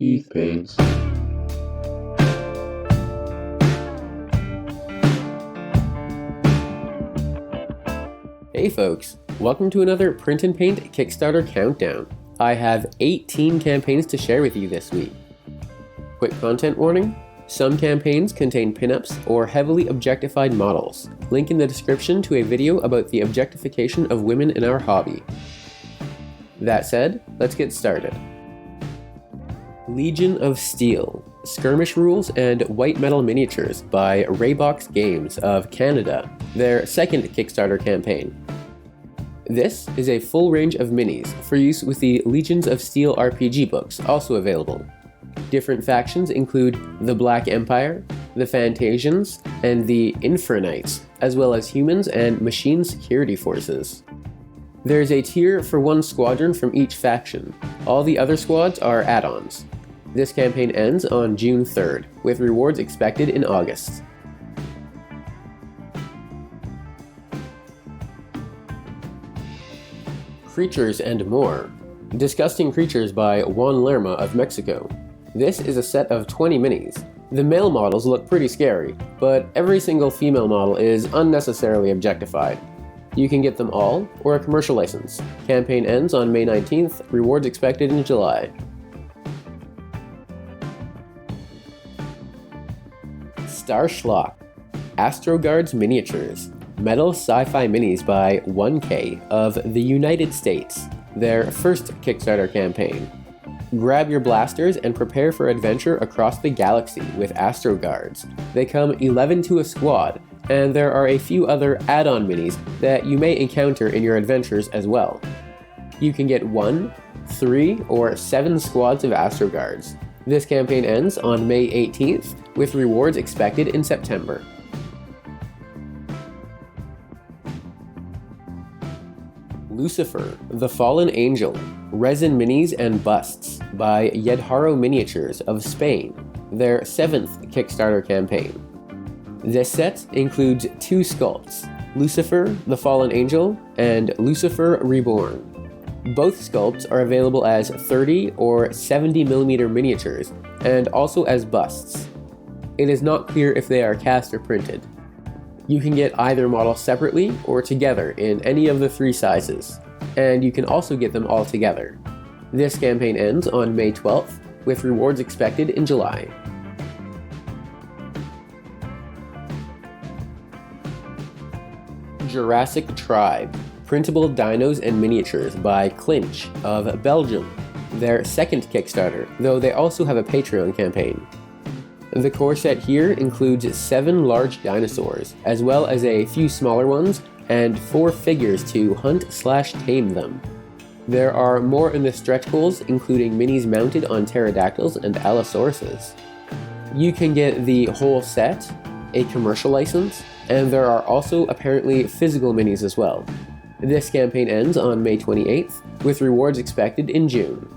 Eve paints. Hey folks, welcome to another Print and Paint Kickstarter Countdown. I have 18 campaigns to share with you this week. Quick content warning, some campaigns contain pinups or heavily objectified models. Link in the description to a video about the objectification of women in our hobby. That said, let's get started. Legion of Steel, Skirmish Rules and White Metal Miniatures by Raybox Games of Canada, their second Kickstarter campaign. This is a full range of minis for use with the Legions of Steel RPG books, also available. Different factions include the Black Empire, the Fantasians, and the Infranites, as well as humans and machine security forces. There's a tier for one squadron from each faction. All the other squads are add-ons. This campaign ends on June 3rd, with rewards expected in August. Creatures and More. Disgusting Creatures by Juan Lerma of Mexico. This is a set of 20 minis. The male models look pretty scary, but every single female model is unnecessarily objectified. You can get them all, or a commercial license. Campaign ends on May 19th, rewards expected in July. Star Schlock, Astroguards Miniatures, Metal Sci-Fi Minis by 1K of the United States, their first Kickstarter campaign. Grab your blasters and prepare for adventure across the galaxy with Astro Guards. They come 11 to a squad, and there are a few other add-on minis that you may encounter in your adventures as well. You can get 1, 3, or 7 squads of Astro Guards. This campaign ends on May 18th, with rewards expected in September. Lucifer, the Fallen Angel, Resin Minis and Busts by Yedharo Miniatures of Spain, their 7th Kickstarter campaign. This set includes 2 sculpts, Lucifer, the Fallen Angel, and Lucifer Reborn. Both sculpts are available as 30 or 70mm miniatures, and also as busts. It is not clear if they are cast or printed. You can get either model separately or together in any of the 3 sizes, and you can also get them all together. This campaign ends on May 12th, with rewards expected in July. Jurassic Tribe, Printable Dinos and Miniatures by Clinch of Belgium, their second Kickstarter, though they also have a Patreon campaign. The core set here includes 7 large dinosaurs, as well as a few smaller ones, and 4 figures to hunt/tame them. There are more in the stretch goals, including minis mounted on pterodactyls and allosauruses. You can get the whole set, a commercial license, and there are also apparently physical minis as well. This campaign ends on May 28th, with rewards expected in June.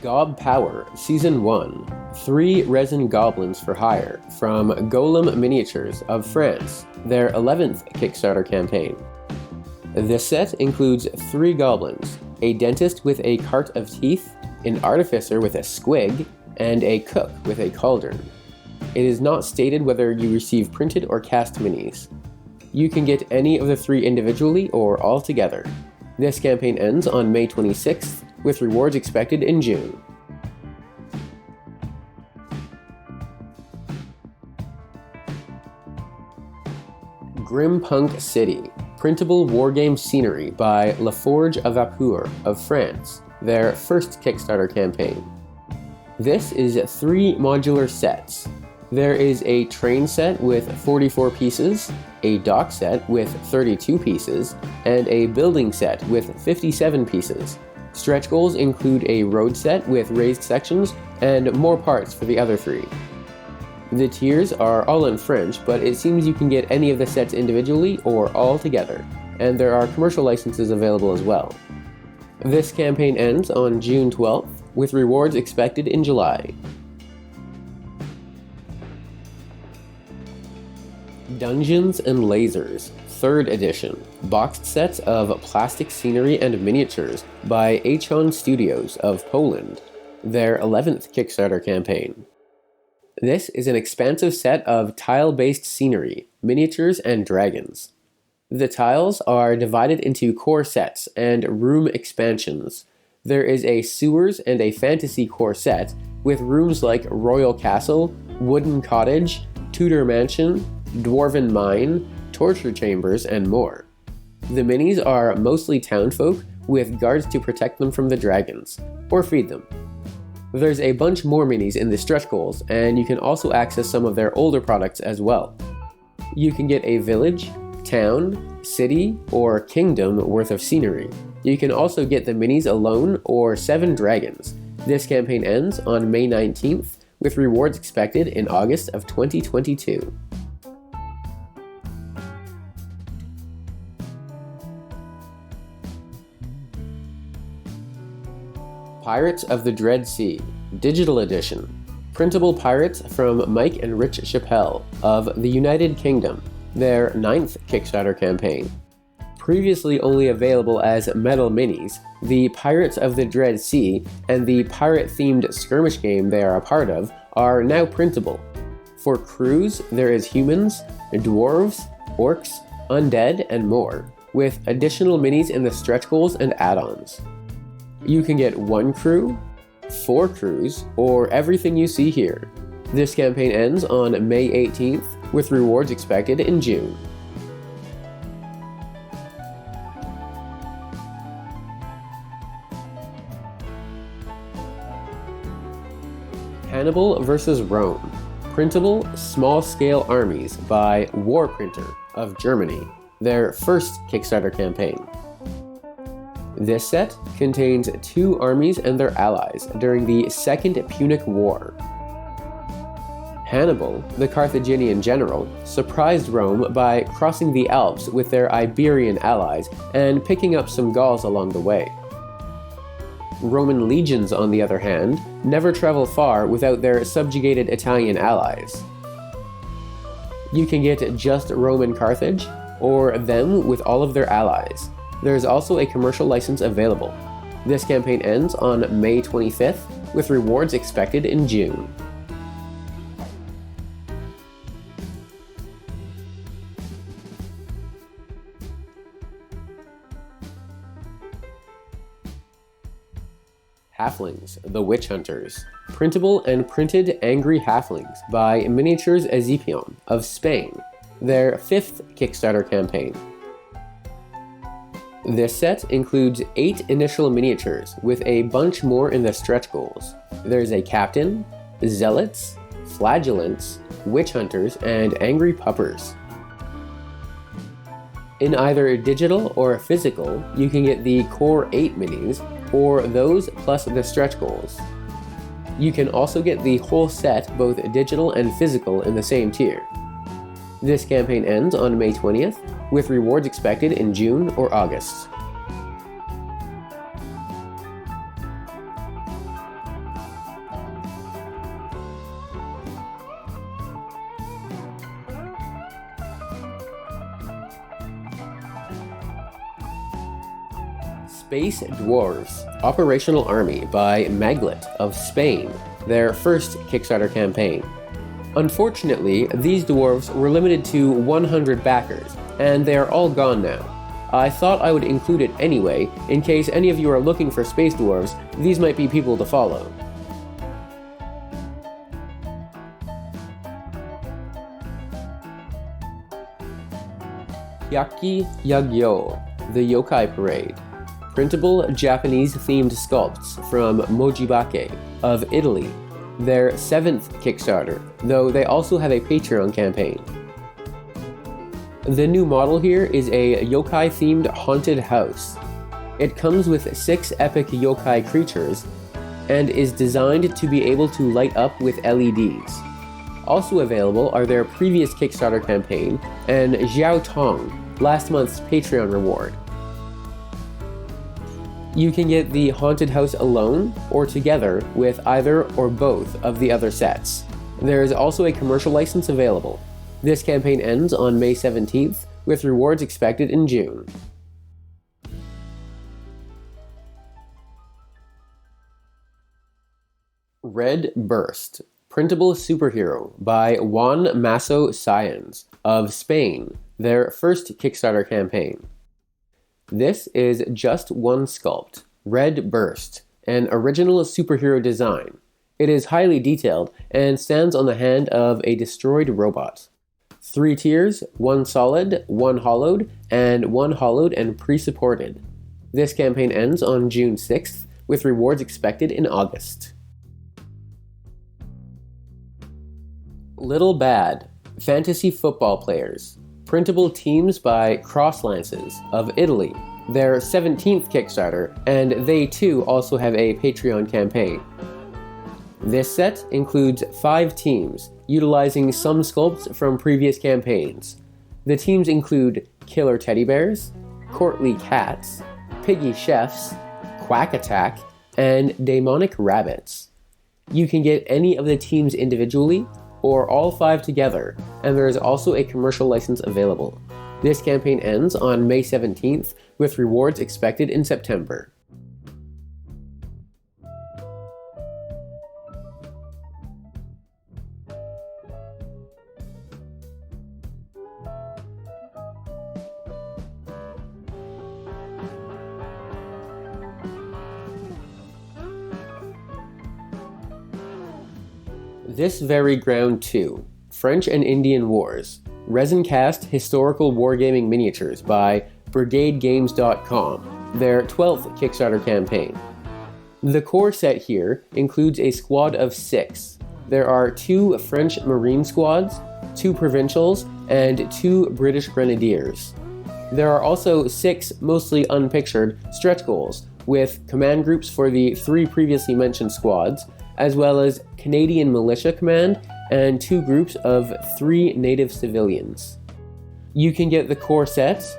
GobPower Season 1, 3 Resin Goblins for Hire from Golem Miniatures of France, their 11th Kickstarter campaign. This set includes 3 goblins, a dentist with a cart of teeth, an artificer with a squig, and a cook with a cauldron. It is not stated whether you receive printed or cast minis. You can get any of the 3 individually or all together. This campaign ends on May 26th, with rewards expected in June. Grimpunk City, Printable Wargame Scenery by La Forge of Vapeur of France, their first Kickstarter campaign. This is 3 modular sets. There is a train set with 44 pieces, a dock set with 32 pieces, and a building set with 57 pieces. Stretch goals include a road set with raised sections and more parts for the other 3. The tiers are all in French, but it seems you can get any of the sets individually or all together, and there are commercial licenses available as well. This campaign ends on June 12th, with rewards expected in July. Dungeons and Lasers, 3rd edition, boxed sets of plastic scenery and miniatures by Achon Studios of Poland, their 11th Kickstarter campaign. This is an expansive set of tile-based scenery, miniatures, and dragons. The tiles are divided into core sets and room expansions. There is a sewers and a fantasy core set with rooms like Royal Castle, Wooden Cottage, Tudor Mansion, Dwarven Mine, Torture Chambers, and more. The minis are mostly townfolk with guards to protect them from the dragons, or feed them. There's a bunch more minis in the stretch goals, and you can also access some of their older products as well. You can get a village, town, city, or kingdom worth of scenery. You can also get the minis alone or 7 dragons. This campaign ends on May 19th, with rewards expected in August of 2022. Pirates of the Dread Sea, Digital Edition. Printable Pirates from Mike and Rich Chappelle of the United Kingdom, their 9th Kickstarter campaign. Previously only available as metal minis, the Pirates of the Dread Sea and the pirate-themed skirmish game they are a part of are now printable. For crews, there is humans, dwarves, orcs, undead, and more, with additional minis in the stretch goals and add-ons. You can get 1 crew, 4 crews, or everything you see here. This campaign ends on May 18th, with rewards expected in June. Hannibal vs. Rome, Printable Small-Scale Armies by War Printer of Germany, their 1st Kickstarter campaign. This set contains 2 armies and their allies during the Second Punic War. Hannibal, the Carthaginian general, surprised Rome by crossing the Alps with their Iberian allies and picking up some Gauls along the way. Roman legions, on the other hand, never travel far without their subjugated Italian allies. You can get just Roman Carthage, or them with all of their allies. There is also a commercial license available. This campaign ends on May 25th, with rewards expected in June. Halflings, the Witch Hunters. Printable and printed Angry Halflings by Miniatures Ezepion of Spain, their 5th Kickstarter campaign. This set includes 8 initial miniatures with a bunch more in the stretch goals. There's a captain, zealots, flagellants, witch hunters, and angry puppers. In either digital or physical, you can get the core 8 minis, or those plus the stretch goals. You can also get the whole set, both digital and physical, in the same tier. This campaign ends on May 20th, with rewards expected in June or August. Space Dwarves, Operational Army by Maglet of Spain, their 1st Kickstarter campaign. Unfortunately, these dwarves were limited to 100 backers, and they are all gone now. I thought I would include it anyway, in case any of you are looking for space dwarves. These might be people to follow. Yaki Yagyo, the Yokai Parade. Printable Japanese-themed sculpts from Mojibake of Italy, their 7th Kickstarter, though they also have a Patreon campaign. The new model here is a yokai-themed haunted house. It comes with 6 epic yokai creatures and is designed to be able to light up with LEDs. Also available are their previous Kickstarter campaign and Xiao Tong, last month's Patreon reward. You can get the haunted house alone or together with either or both of the other sets. There is also a commercial license available. This campaign ends on May 17th, with rewards expected in June. Red Burst, Printable Superhero by Juan Masso Sáenz of Spain, their first Kickstarter campaign. This is just one sculpt, Red Burst, an original superhero design. It is highly detailed and stands on the hand of a destroyed robot. 3 tiers, 1 solid, 1 hollowed, and 1 hollowed and pre-supported. This campaign ends on June 6th, with rewards expected in August. Little Bad, Fantasy Football Players, Printable Teams by Crosslances of Italy, their 17th Kickstarter, and they too also have a Patreon campaign. This set includes 5 teams, utilizing some sculpts from previous campaigns. The teams include Killer Teddy Bears, Courtly Cats, Piggy Chefs, Quack Attack, and Demonic Rabbits. You can get any of the teams individually, or all 5 together, and there is also a commercial license available. This campaign ends on May 17th, with rewards expected in September. This Very Ground 2, French and Indian Wars, resin-cast historical wargaming miniatures by BrigadeGames.com, their 12th Kickstarter campaign. The core set here includes a squad of 6. There are 2 French Marine squads, 2 Provincials, and 2 British Grenadiers. There are also 6 mostly unpictured stretch goals, with command groups for the 3 previously mentioned squads, as well as Canadian Militia Command and 2 groups of 3 native civilians. You can get the core sets,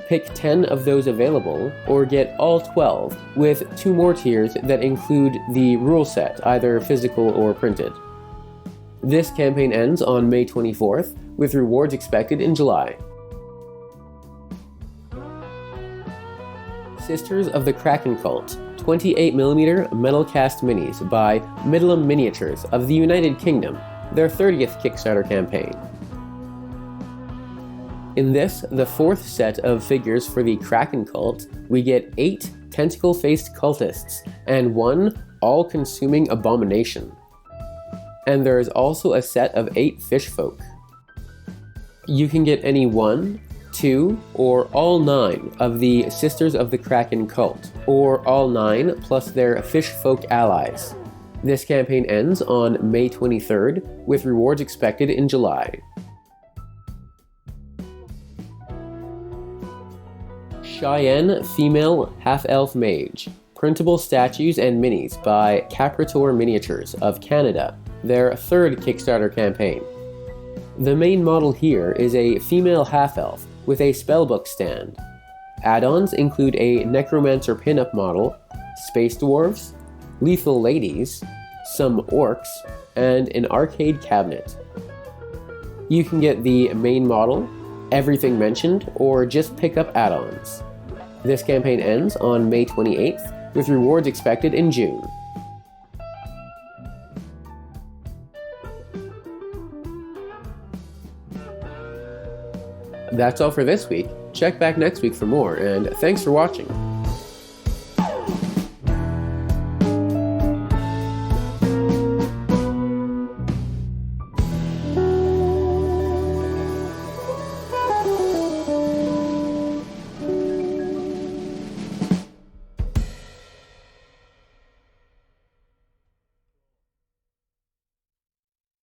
pick 10 of those available, or get all 12, with 2 more tiers that include the rule set, either physical or printed. This campaign ends on May 24th, with rewards expected in July. Sisters of the Kraken Cult, 28mm metal cast minis by Middleham Miniatures of the United Kingdom, their 30th Kickstarter campaign. In this, the 4th set of figures for the Kraken Cult, we get 8 tentacle-faced cultists and 1 all-consuming abomination. And there is also a set of 8 fish folk. You can get any 1, 2, or all 9 of the Sisters of the Kraken Cult, or all 9 plus their fish folk allies. This campaign ends on May 23rd, with rewards expected in July. Cheyenne Female Half-Elf Mage, Printable Statues and Minis by Capritor Miniatures of Canada, their 3rd Kickstarter campaign. The main model here is a female half-elf with a spellbook stand. Add-ons include a Necromancer pinup model, Space Dwarves, Lethal Ladies, some Orcs, and an arcade cabinet. You can get the main model, everything mentioned, or just pick up add-ons. This campaign ends on May 28th, with rewards expected in June. That's all for this week. Check back next week for more, and thanks for watching.